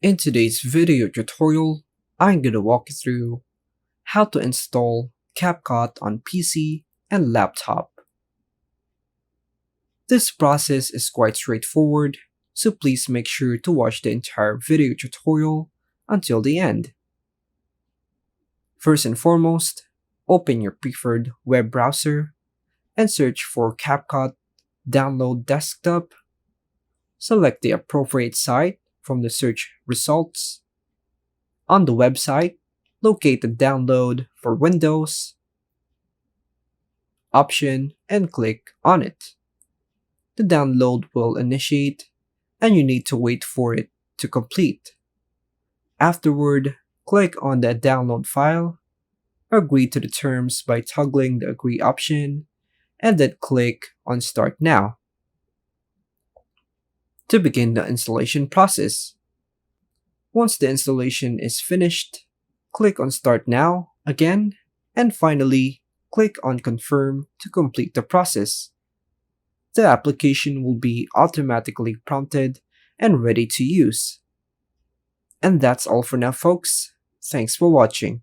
In today's video tutorial, I'm gonna walk you through how to install Capcut on PC and laptop. This process is quite straightforward, so please make sure to watch the entire video tutorial until the end. First and foremost, open your preferred web browser and search for Capcut Download Desktop. Select the appropriate site from the search results. On the website, locate the Download for Windows option and click on it. The download will initiate and you need to wait for it to complete. Afterward, click on the download file, agree to the terms by toggling the Agree option, and then click on Start Now to begin the installation process. Once the installation is finished, click on Start Now again, and finally, click on Confirm to complete the process. The application will be automatically prompted and ready to use. And that's all for now, folks. Thanks for watching.